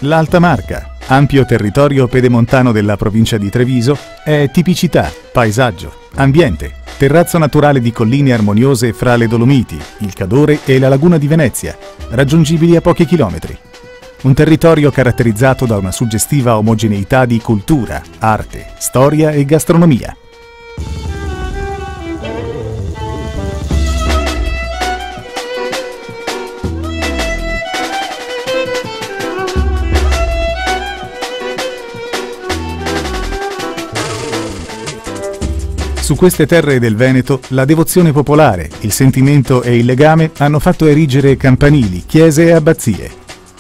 L'Alta Marca, ampio territorio pedemontano della provincia di Treviso, è tipicità, paesaggio, ambiente, terrazzo naturale di colline armoniose fra le Dolomiti, il Cadore e la Laguna di Venezia, raggiungibili a pochi chilometri. Un territorio caratterizzato da una suggestiva omogeneità di cultura, arte, storia e gastronomia. Su queste terre del Veneto la devozione popolare, il sentimento e il legame hanno fatto erigere campanili, chiese e abbazie.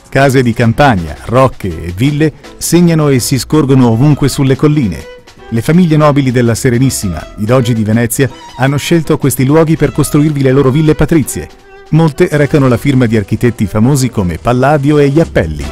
Case di campagna, rocche e ville segnano e si scorgono ovunque sulle colline. Le famiglie nobili della Serenissima, i dogi di Venezia, hanno scelto questi luoghi per costruirvi le loro ville patrizie. Molte recano la firma di architetti famosi come Palladio e Iappelli.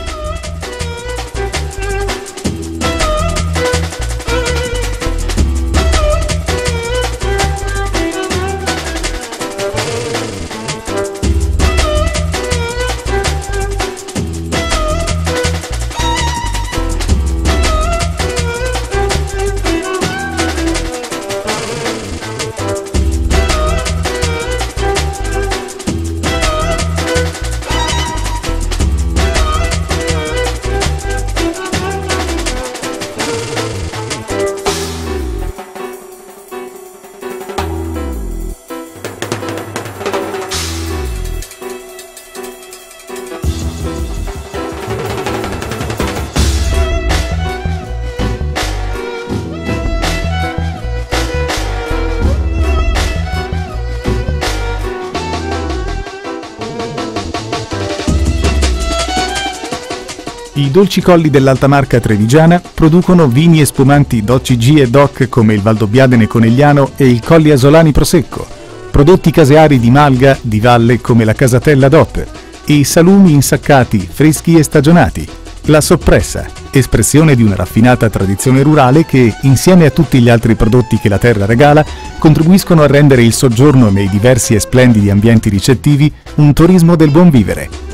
I dolci colli dell'Alta Marca trevigiana producono vini e spumanti DOCG e DOC come il Valdobbiadene Conegliano e il Colli Asolani Prosecco, prodotti caseari di malga di valle come la Casatella DOP e salumi insaccati, freschi e stagionati, la Soppressa, espressione di una raffinata tradizione rurale che, insieme a tutti gli altri prodotti che la terra regala, contribuiscono a rendere il soggiorno nei diversi e splendidi ambienti ricettivi un turismo del buon vivere.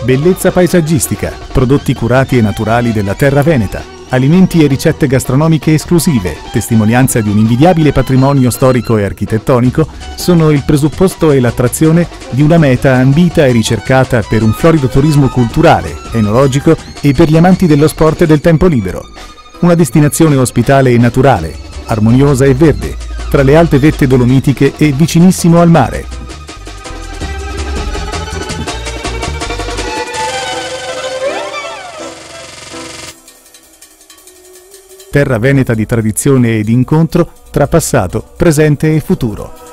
Bellezza paesaggistica, prodotti curati e naturali della terra veneta, alimenti e ricette gastronomiche esclusive, testimonianza di un invidiabile patrimonio storico e architettonico, sono il presupposto e l'attrazione di una meta ambita e ricercata per un florido turismo culturale, enologico e per gli amanti dello sport e del tempo libero. Una destinazione ospitale e naturale, armoniosa e verde, tra le alte vette dolomitiche e vicinissimo al mare. Terra veneta di tradizione e di incontro tra passato, presente e futuro.